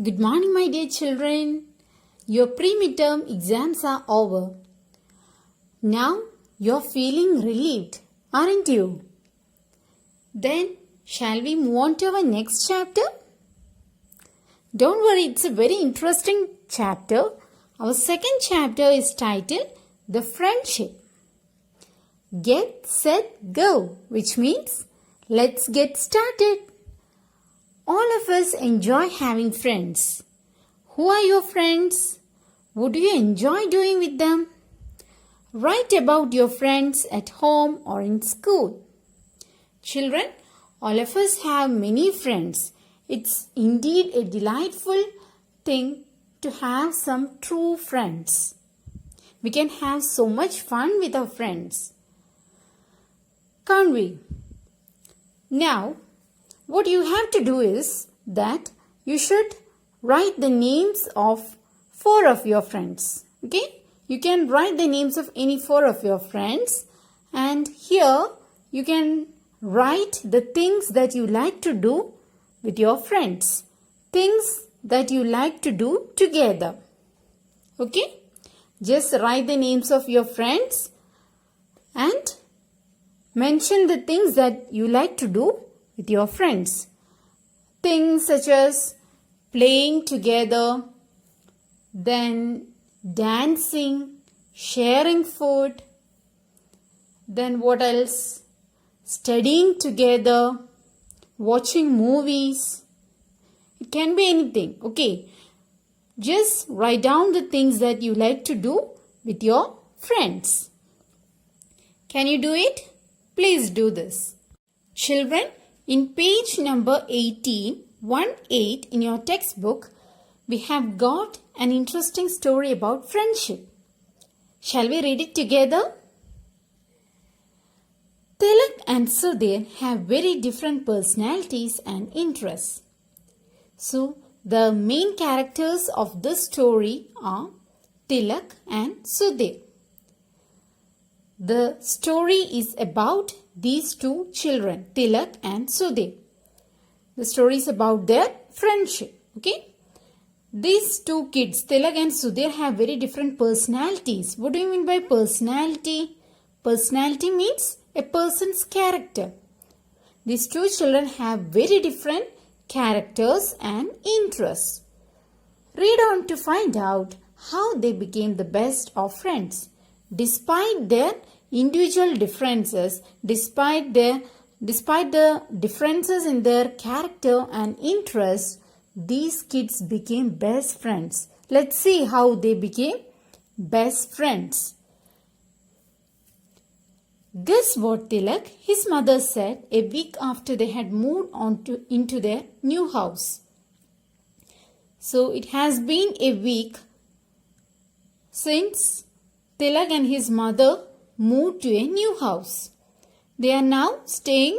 Good morning, my dear children. Your pre-midterm exams are over. Now you're feeling relieved, aren't you? Then, shall we move on to our next chapter? Don't worry, it's a very interesting chapter. Our second chapter is titled The Friendship. Get, set, go, which means let's get started. All of us enjoy having friends. Who are your friends? What do you enjoy doing with them? Write about your friends at home or in school. Children, all of us have many friends. It's indeed a delightful thing to have some true friends. We can have so much fun with our friends. Can't we? Now, what you have to do is that you should write the names of 4 of your friends. Okay? You can write the names of any 4 of your friends, and here you can write the things that you like to do with your friends. Things that you like to do together. Okay? Just write the names of your friends and mention the things that you like to do with your friends. Things such as playing together, then dancing, sharing food, then what else? Studying together, watching movies. It can be anything. Okay. Just write down the things that you like to do with your friends. Can you do it? Please do this. Children, in page number 18, 1-8 in your textbook, we have got an interesting story about friendship. Shall we read it together? Tilak and Sudhir have very different personalities and interests. So, the main characters of this story are Tilak and Sudhir. The story is about these 2 children, Tilak and Sudhir. The story is about their friendship. Okay? These 2 kids, Tilak and Sudhir, have very different personalities. What do you mean by personality? Personality means a person's character. These 2 children have very different characters and interests. Read on to find out how they became the best of friends. Despite their individual differences, despite the differences in their character and interests, these kids became best friends. Let's see how they became best friends. Guess what Tilak, his mother said a week after they had moved into their new house. So it has been a week since Tilak and his mother moved to a new house. They are now staying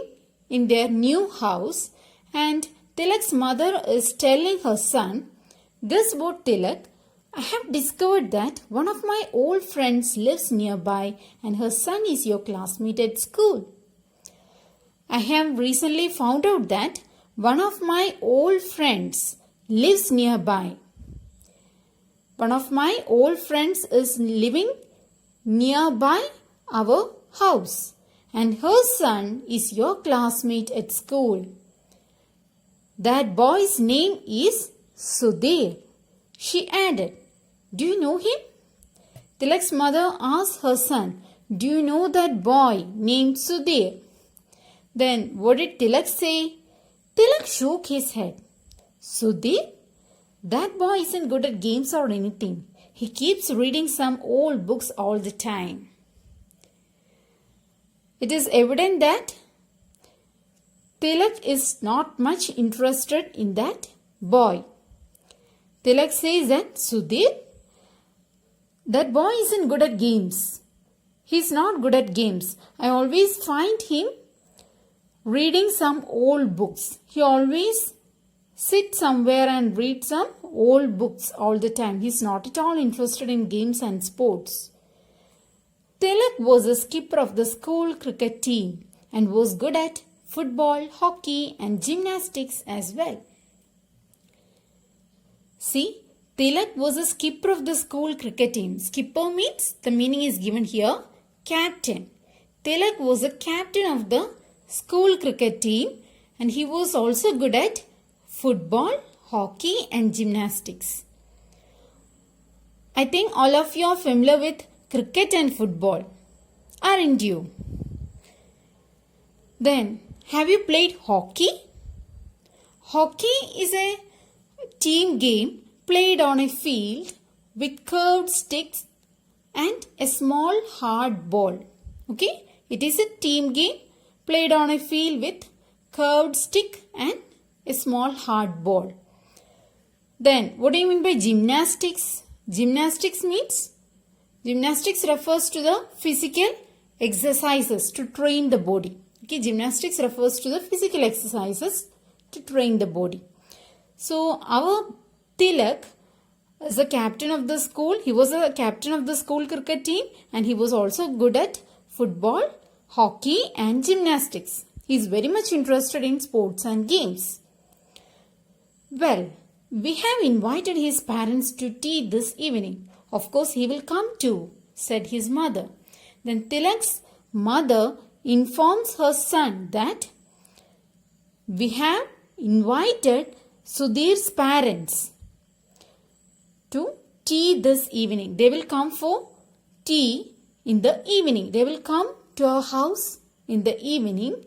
in their new house, and Tilak's mother is telling her son, "Guess what, Tilak? I have discovered that one of my old friends lives nearby and her son is your classmate at school. I have recently found out that one of my old friends lives nearby. One of my old friends is living nearby our house and her son is your classmate at school. That boy's name is Sudhir," she added. "Do you know him?" Tilak's mother asked her son, "Do you know that boy named Sudhir?" Then what did Tilak say? Tilak shook his head. "Sudhir? That boy isn't good at games or anything. He keeps reading some old books all the time." It is evident that Tilak is not much interested in that boy. Tilak says that Sudhir, that boy isn't good at games. He's not good at games. I always find him reading some old books. He always sits somewhere and reads some old books all the time. He's not at all interested in games and sports. Tilak was a skipper of the school cricket team and was good at football, hockey and gymnastics as well. See, Tilak was a skipper of the school cricket team. Skipper means, the meaning is given here, captain. Tilak was a captain of the school cricket team and he was also good at football, hockey and gymnastics. I think all of you are familiar with cricket and football, aren't you? Then, have you played hockey? Hockey is a team game played on a field with curved sticks and a small hard ball. Okay, it is a team game played on a field with curved stick and a small hard ball. Then, what do you mean by gymnastics? Gymnastics refers to the physical exercises to train the body. Okay, gymnastics refers to the physical exercises to train the body. So, our Tilak is the captain of the school. He was a captain of the school cricket team and he was also good at football, hockey and gymnastics. He is very much interested in sports and games. Well, we have invited his parents to tea this evening. Of course, he will come too, said his mother. Then Tilak's mother informs her son that we have invited Sudhir's parents to tea this evening. They will come for tea in the evening. They will come to our house in the evening.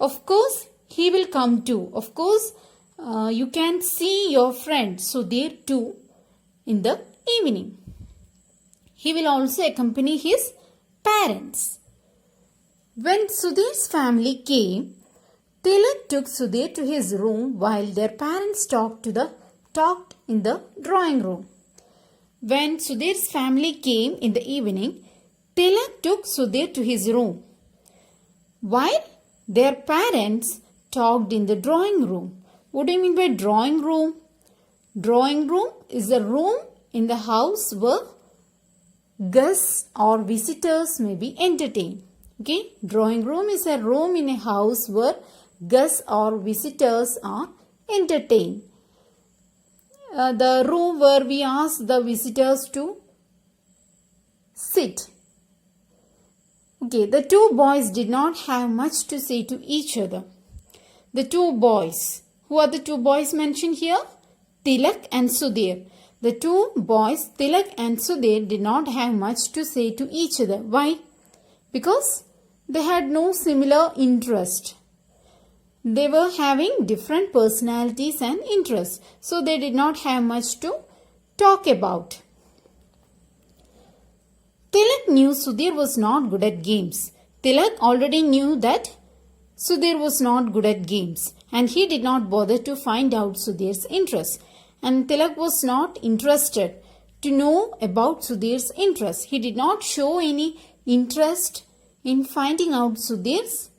Of course, he will come too. Of course, you can see your friend Sudhir too in the evening. He will also accompany his parents. When Sudhir's family came, Tilak took Sudhir to his room while their parents talked in the drawing room. When Sudhir's family came in the evening, Tilak took Sudhir to his room while their parents talked in the drawing room. What do you mean by drawing room? Drawing room is a room in the house where guests or visitors may be entertained. Okay, drawing room is a room in a house where guests or visitors are entertained. The room where we ask the visitors to sit. Okay, the two boys did not have much to say to each other. The two boys. Who are the two boys mentioned here? Tilak and Sudhir. The two boys, Tilak and Sudhir, did not have much to say to each other. Why? Because they had no similar interest. They were having different personalities and interests. So they did not have much to talk about. Tilak knew Sudhir was not good at games. Tilak already knew that Sudhir was not good at games and he did not bother to find out Sudhir's interest. And Tilak was not interested to know about Sudhir's interest. He did not show any interest in finding out Sudhir's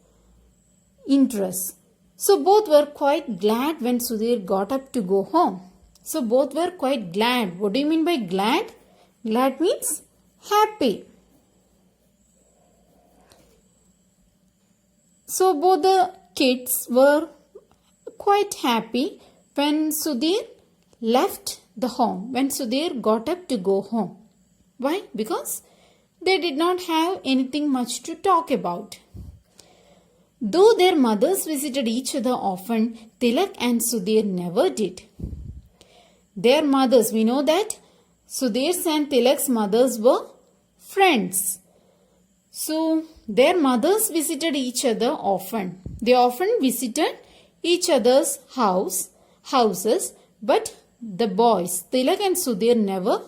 interest. So both were quite glad when Sudhir got up to go home. So both were quite glad. What do you mean by glad? Glad means happy. So both the kids were quite happy when Sudhir left the home, when Sudhir got up to go home. Why? Because they did not have anything much to talk about. Though their mothers visited each other often, Tilak and Sudhir never did. Their mothers, we know that Sudhir's and Tilak's mothers were friends. So, their mothers visited each other often. They often visited each other's houses, but the boys, Tilak and Sudhir, never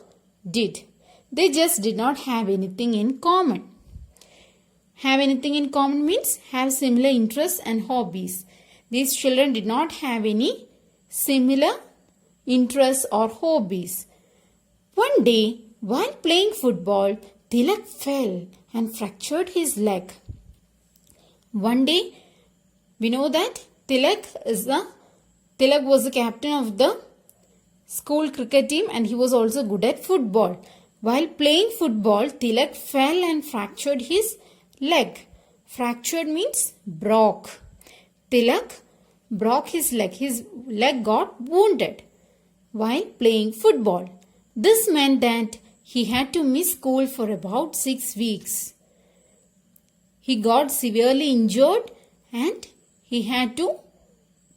did. They just did not have anything in common. Have anything in common means have similar interests and hobbies. These children did not have any similar interests or hobbies. One day, while playing football, Tilak fell and fractured his leg. One day, we know that Tilak was the captain of the school cricket team and he was also good at football. While playing football, Tilak fell and fractured his leg. Fractured means broke. Tilak broke his leg. His leg got wounded. while playing football. This meant that he had to miss school for about 6 weeks. He got severely injured and he had to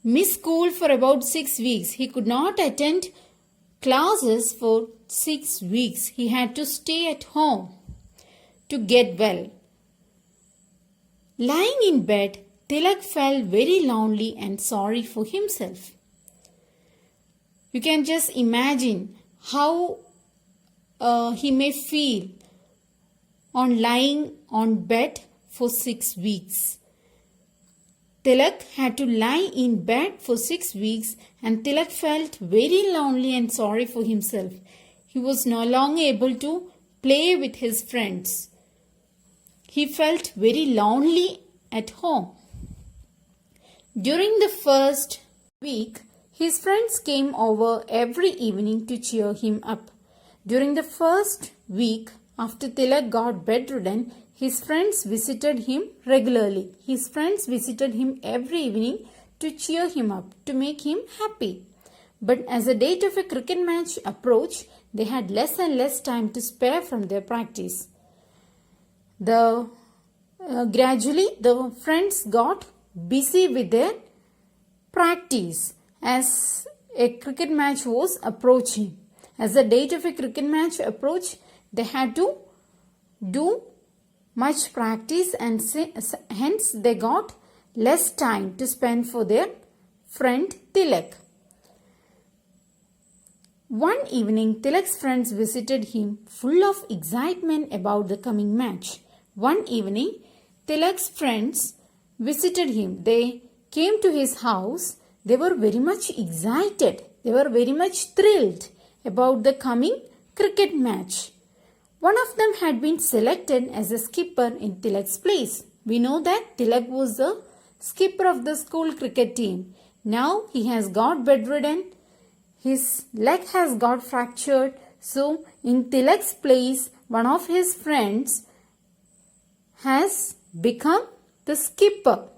miss school for about 6 weeks. He could not attend classes for 6 weeks. He had to stay at home to get well. Lying in bed, Tilak felt very lonely and sorry for himself. You can just imagine how he may feel on lying on bed for 6 weeks. Tilak had to lie in bed for 6 weeks and Tilak felt very lonely and sorry for himself. He was no longer able to play with his friends. He felt very lonely at home. During the first week, his friends came over every evening to cheer him up. During the first week, after Tilak got bedridden, his friends visited him regularly. His friends visited him every evening to cheer him up, to make him happy. But as the date of a cricket match approached, they had less and less time to spare from their practice. Gradually, the friends got busy with their practice as a cricket match was approaching. As the date of a cricket match approached, they had to do much practice and hence they got less time to spend for their friend Tilak. One evening, Tilak's friends visited him full of excitement about the coming match. One evening, Tilak's friends visited him. They came to his house. They were very much excited. They were very much thrilled about the coming cricket match. One of them had been selected as a skipper in Tilak's place. We know that Tilak was the skipper of the school cricket team. Now he has got bedridden. His leg has got fractured. So in Tilak's place, one of his friends has become the skipper.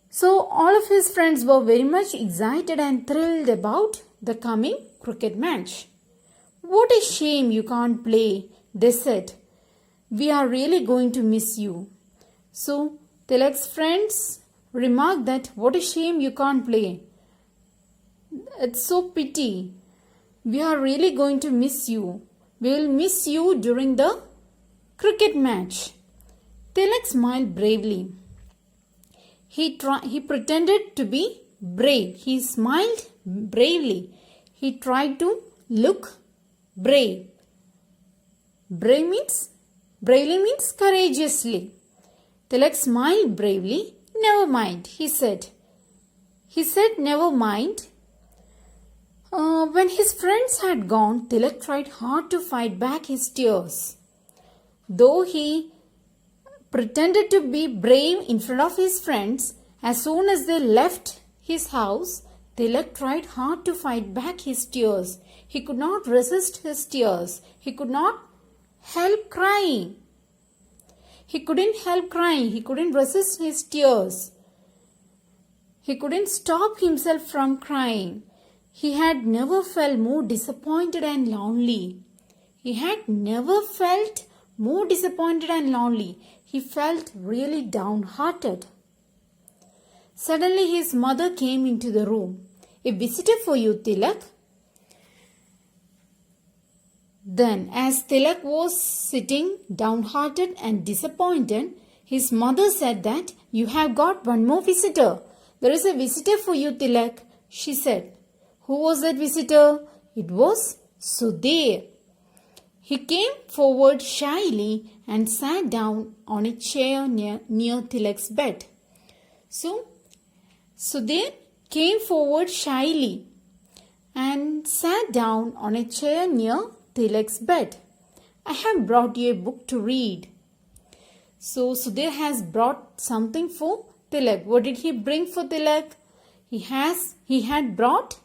So all of his friends were very much excited and thrilled about the coming cricket match. What a shame you can't play, they said. We are really going to miss you. So Tilak's friends remarked that what a shame you can't play. It's so pity. We are really going to miss you. We will miss you during the cricket match. Tilak smiled bravely. He pretended to be brave. He smiled bravely. He tried to look brave. Bravely means courageously. Tilak smiled bravely. Never mind, he said. He said, never mind. When his friends had gone, Tilak tried hard to fight back his tears. Though he pretended to be brave in front of his friends, as soon as they left his house, Tilak tried hard to fight back his tears. He could not resist his tears. He could not help crying. He couldn't help crying. He couldn't resist his tears. He couldn't stop himself from crying. He had never felt more disappointed and lonely. He had never felt more disappointed and lonely. He felt really downhearted. Suddenly his mother came into the room. A visitor for you, Tilak. Then, as Tilak was sitting downhearted and disappointed, his mother said that you have got one more visitor. There is a visitor for you, Tilak, she said. Who was that visitor? It was Sudhir. He came forward shyly and sat down on a chair near Tilak's bed. So, Sudhir came forward shyly and sat down on a chair near Tilak's bed. I have brought you a book to read. So, Sudhir has brought something for Tilak. What did he bring for Tilak? He had brought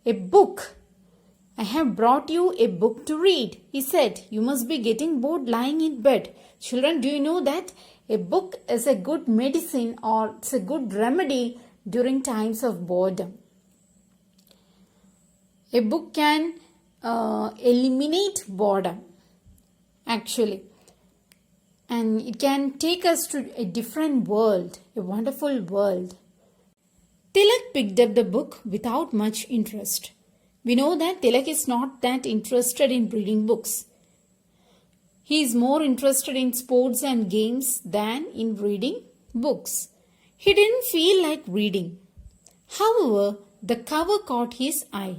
a book. I have brought you a book to read. He said, you must be getting bored lying in bed. Children, do you know that a book is a good medicine or it's a good remedy during times of boredom? A book can eliminate boredom, actually. And it can take us to a different world, a wonderful world. Tilak picked up the book without much interest. We know that Tilak is not that interested in reading books. He is more interested in sports and games than in reading books. He didn't feel like reading. However, the cover caught his eye.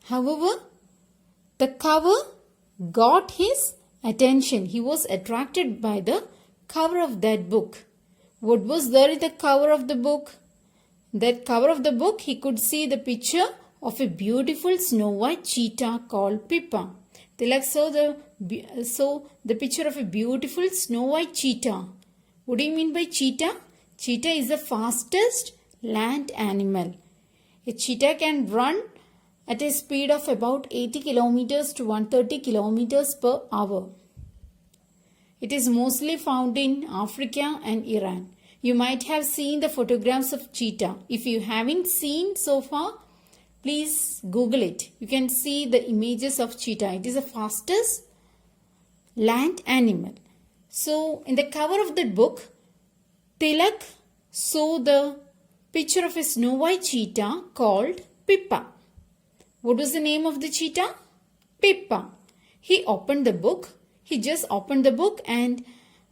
The cover got his attention. He was attracted by the cover of that book. What was there in the cover of the book? That cover of the book, he could see the picture of a beautiful snow white cheetah called Pippa. Tilak saw the picture of a beautiful snow white cheetah. What do you mean by cheetah? Cheetah is the fastest land animal. A cheetah can run at a speed of about 80 kilometers to 130 kilometers per hour. It is mostly found in Africa and Iran. You might have seen the photographs of cheetah. If you haven't seen so far, please Google it. You can see the images of cheetah. It is the fastest land animal. So, in the cover of that book, Tilak saw the picture of a snow white cheetah called Pippa. What was the name of the cheetah? Pippa. He opened the book. He just opened the book, and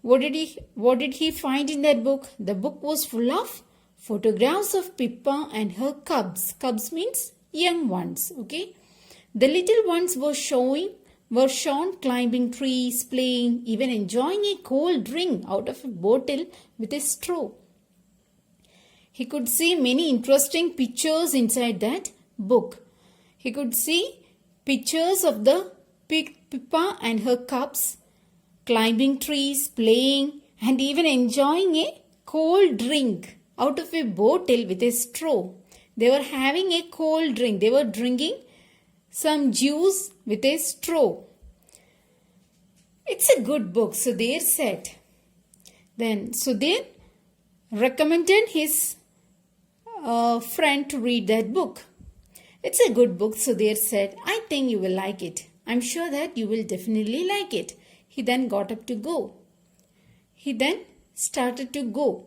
what did he find in that book? The book was full of photographs of Pippa and her cubs. Cubs means young ones. Okay. The little ones were shown climbing trees, playing, even enjoying a cold drink out of a bottle with a straw. He could see many interesting pictures inside that book. He could see pictures of the Pippa and her cubs climbing trees, playing, and even enjoying a cold drink out of a bottle with a straw. They were having a cold drink. They were drinking some juice with a straw. It's a good book, Sudhir said. Then Sudhir recommended his friend to read that book. It's a good book, Sudhir said. I think you will like it. I'm sure that you will definitely like it. He then got up to go. He then started to go.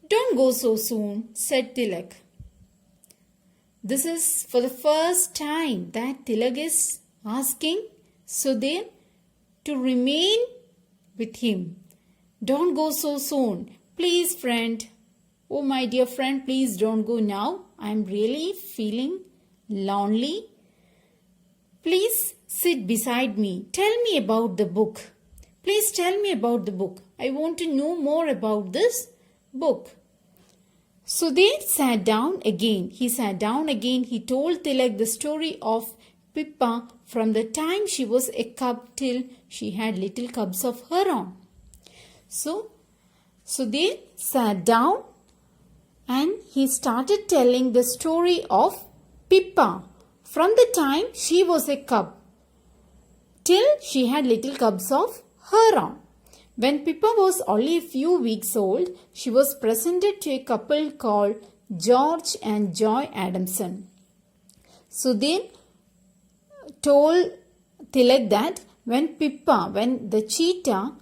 Don't go so soon, said Tilak. This is for the first time that Tilak is asking Sudhir to remain with him. Don't go so soon. Please, friend. Oh, my dear friend, please don't go now. I'm really feeling lonely. Please sit beside me. Tell me about the book. Please tell me about the book. I want to know more about this book. Sudhir sat down again. He sat down again. He told Tilak the story of Pippa from the time she was a cub till she had little cubs of her own. So, Sudhir sat down and he started telling the story of Pippa from the time she was a cub till she had little cubs of her own. When Pippa was only a few weeks old, she was presented to a couple called George and Joy Adamson. Sudhir told Tilak that when the cheetah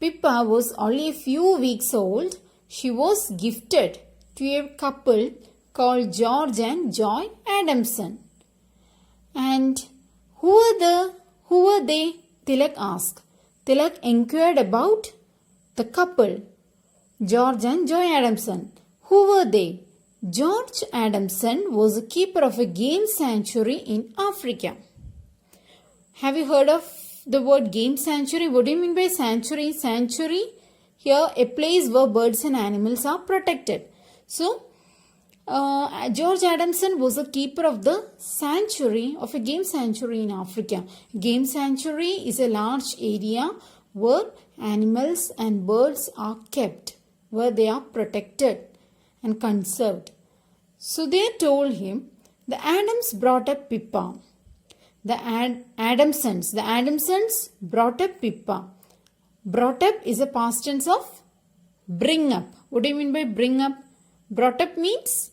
Pippa was only a few weeks old, she was gifted to a couple called George and Joy Adamson. And who were they? Tilak asked. Tilak inquired about the couple, George and Joy Adamson. Who were they? George Adamson was a keeper of a game sanctuary in Africa. Have you heard of the word game sanctuary? What do you mean by sanctuary? Sanctuary, here a place where birds and animals are protected. So, George Adamson was a keeper of the sanctuary, of a game sanctuary in Africa. Game sanctuary is a large area where animals and birds are kept, where they are protected and conserved. So they told him, the Adams brought up Pippa. The Adamsons brought up Pippa. Brought up is a past tense of bring up. What do you mean by bring up? Brought up means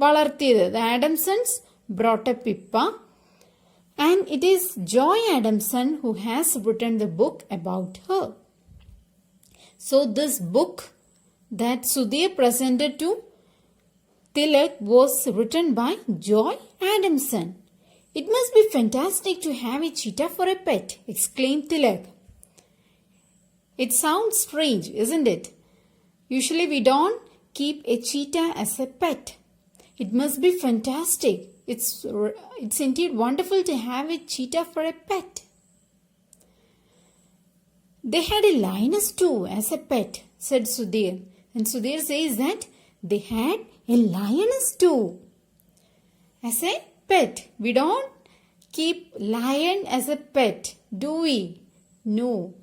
വളർത്തിയത്. The Adamsons brought up Pippa And it is Joy Adamson who has written the book about her. So this book that Sudhir presented to Tilak was written by Joy Adamson. It must be fantastic to have a cheetah for a pet, exclaimed Tilak. It sounds strange, isn't it? Usually we don't keep a cheetah as a pet. It must be fantastic. It's indeed wonderful to have a cheetah for a pet. They had a lioness too as a pet, said Sudhir. And Sudhir says that they had a lioness too as a pet. We don't keep lion as a pet, do we? No.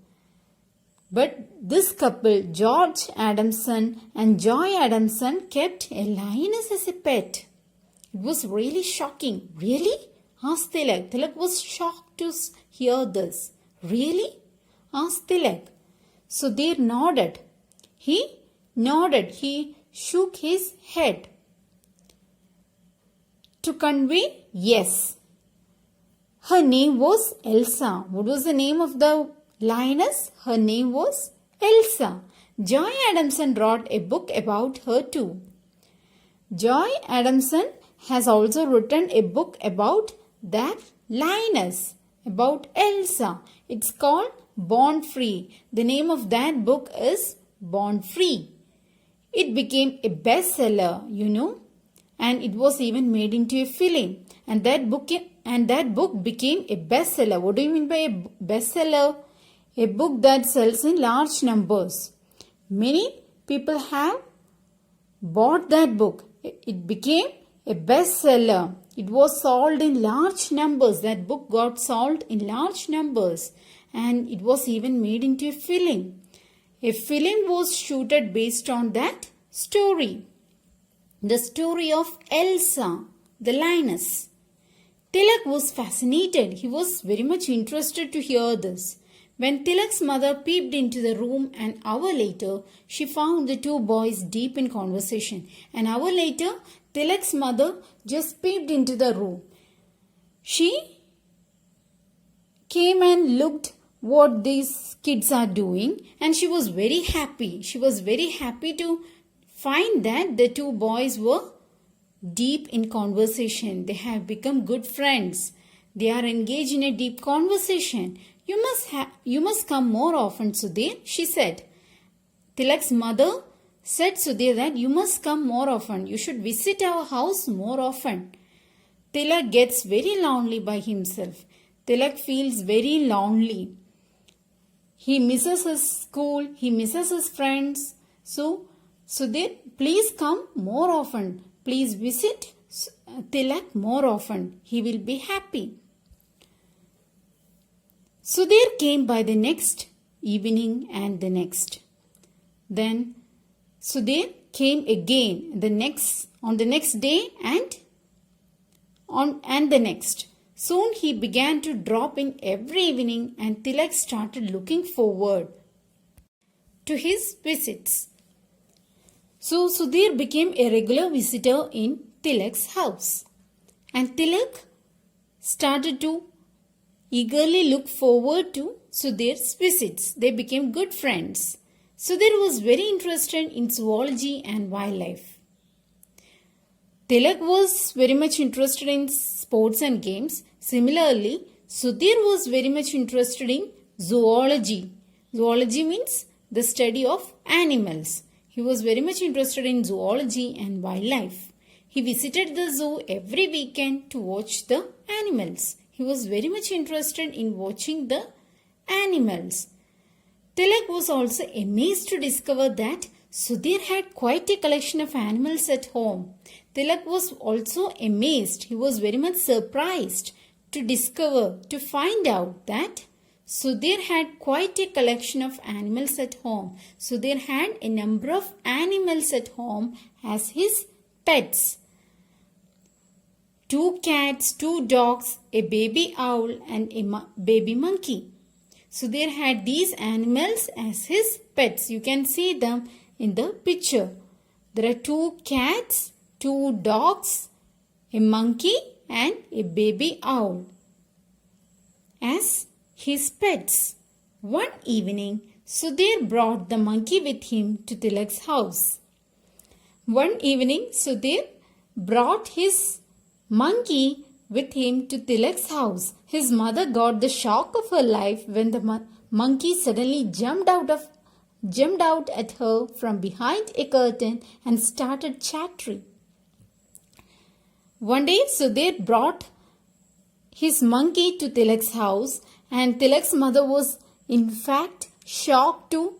But this couple, George Adamson and Joy Adamson, kept a lioness as a pet. It was really shocking. Really? Asked Tilak. Tilak was shocked to hear this. Really? Asked Tilak. Sudhir nodded. He nodded. He shook his head to convey yes. Her name was Elsa. What was the name of the lioness? Her name was Elsa. Joy Adamson wrote a book about her too. Joy Adamson has also written a book about that lioness, about Elsa. It's called Born Free. The name of that book is Born Free. It became a bestseller, and it was even made into a film. And that book became a bestseller. What do you mean by a bestseller? A book that sells in large numbers. Many people have bought that book. It became a bestseller. It was sold in large numbers. That book got sold in large numbers. And it was even made into a film. A film was shooted based on that story. The story of Elsa, the lioness. Tilak was fascinated. He was very much interested to hear this. When Tilak's mother peeped into the room an hour later, she found the two boys deep in conversation. An hour later, Tilak's mother just peeped into the room. She came and looked what these kids are doing, and she was very happy. She was very happy to find that the two boys were deep in conversation. They have become good friends. They are engaged in a deep conversation. You must come more often, Sudhir, she said. Tilak's mother said Sudhir that you must come more often. You should visit our house more often. Tilak gets very lonely by himself. Tilak feels very lonely. He misses his school. He misses his friends. So, Sudhir, please come more often. Please visit Tilak more often. He will be happy. Sudhir came by the next evening and the next. Then Sudhir came again on the next day and the next. Soon he began to drop in every evening, and Tilak started looking forward to his visits. So Sudhir became a regular visitor in Tilak's house. And Tilak started to eagerly look forward to Sudhir's visits. They became good friends. Sudhir was very interested in zoology and wildlife. Tilak was very much interested in sports and games. Similarly, Sudhir was very much interested in zoology. Zoology means the study of animals. He was very much interested in zoology and wildlife. He visited the zoo every weekend to watch the animals. He was very much interested in watching the animals. Tilak was also amazed to discover that Sudhir had quite a collection of animals at home. Tilak was also amazed. He was very much surprised to find out that Sudhir had quite a collection of animals at home. Sudhir had a number of animals at home as his pets. 2 cats, 2 dogs, a baby owl and a baby monkey. Sudhir had these animals as his pets. You can see them in the picture. There are 2 cats, 2 dogs, a monkey and a baby owl. as his pets. One evening, Sudhir brought the monkey with him to Tilak's house. One evening, Sudhir brought his monkey with him to Tilak's house. His mother got the shock of her life when the monkey suddenly jumped out at her from behind a curtain and started chattering. One day, Sudhir brought his monkey to Tilak's house, and Tilak's mother was in fact shocked to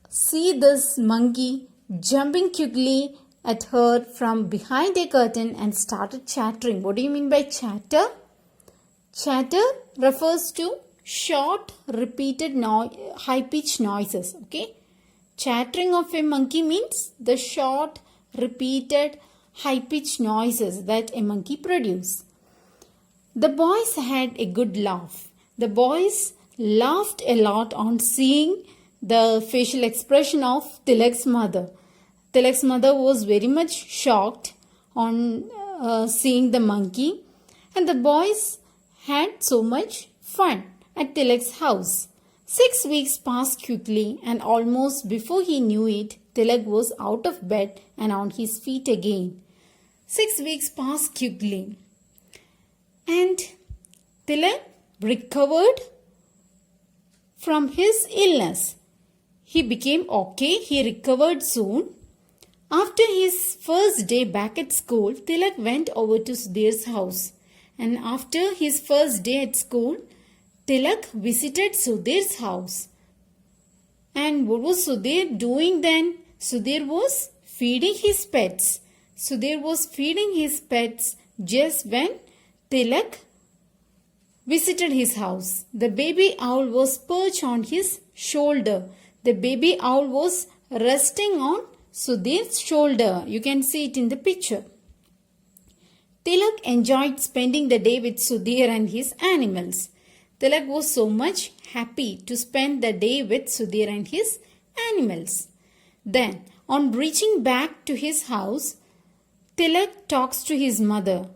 see this monkey jumping quickly at her from behind a curtain and started chattering. What do you mean by chatter? Chatter refers to short, repeated, high-pitched noises. Okay? Chattering of a monkey means the short, repeated, high-pitched noises that a monkey produces. The boys had a good laugh. The boys laughed a lot on seeing the facial expression of Tilak's mother. Tilak's mother was very much shocked on seeing the monkey, and the boys had so much fun at Tilak's house. 6 weeks passed quickly, and almost before he knew it, Tilak was out of bed and on his feet again. 6 weeks passed quickly, and Tilak recovered from his illness. He became okay. He recovered soon. After his first day back at school, Tilak went over to Sudhir's house. And after his first day at school, Tilak visited Sudhir's house. And what was Sudhir doing then? Sudhir was feeding his pets. Sudhir was feeding his pets just when Tilak visited his house. The baby owl was perched on his shoulder. The baby owl was resting on Sudhir's shoulder. You can see it in the picture. Tilak enjoyed spending the day with Sudhir and his animals. Tilak was so much happy to spend the day with Sudhir and his animals. Then, on reaching back to his house, Tilak talks to his mother.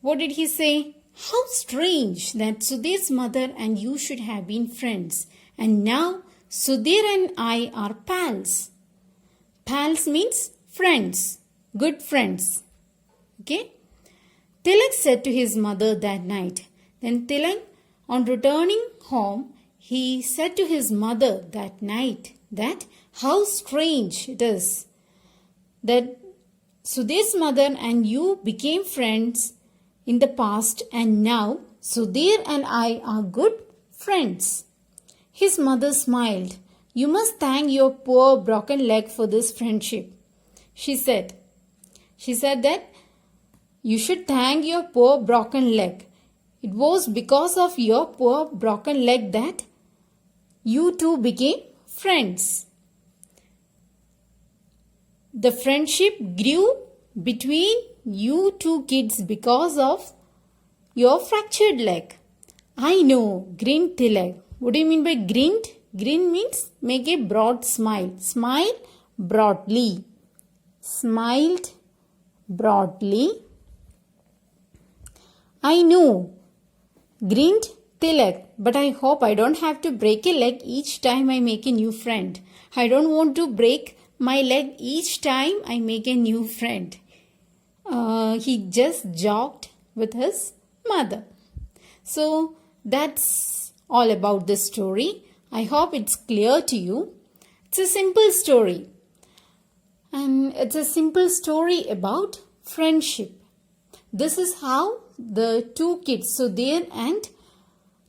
What did he say? How strange that Sudhir's mother and you should have been friends. And now Sudhir and I are pals. Pals means friends, good friends. Okay? Tilak said to his mother that night. Then Tilak, on returning home, he said to his mother that night that how strange it is that Sudhir's mother and you became friends in the past, and now Sudhir and I are good friends. His mother smiled. You must thank your poor broken leg for this friendship, she said. She said that you should thank your poor broken leg. It was because of your poor broken leg that you two became friends. The friendship grew between you two kids because of your fractured leg. I know, grinned Tilak. What do you mean by grinned? Grin means make a broad smile. Smile broadly. Smiled broadly. I know, grinned Tilak, but I hope I don't have to break a leg each time I make a new friend. I don't want to break my leg each time I make a new friend. He just joked with his mother. So that's all about this story. I hope it's clear to you. It's a simple story. And it's a simple story about friendship. This is how the two kids, Sudhir and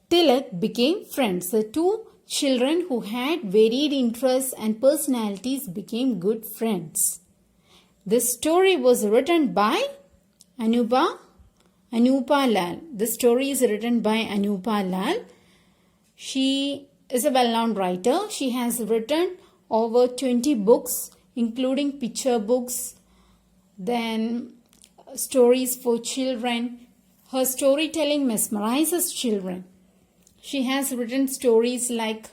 Tilak, became friends. The two children who had varied interests and personalities became good friends. This story was written by Anupa Lal. This story is written by Anupa Lal. She is a well-known writer. She has written over 20 books, including picture books, then stories for children. Her storytelling mesmerizes children. She has written stories like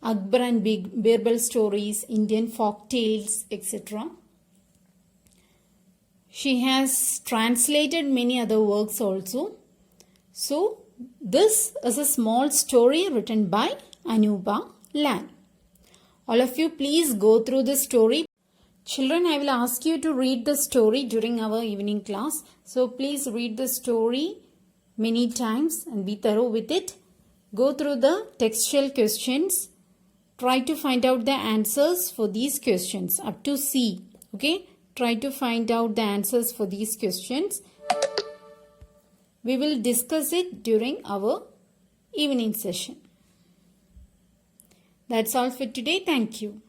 Akbar and Birbal stories, Indian folk tales, etc. She has translated many other works also. So, This is a small story written by Anupa Lan. All of you please go through the story. Children, I will ask you to read the story during our evening class. So please read the story many times and be thorough with it. Go through the textual questions. Try to find out the answers for these questions up to C. Okay? Try to find out the answers for these questions. We will discuss it during our evening session. That's all for today. Thank you.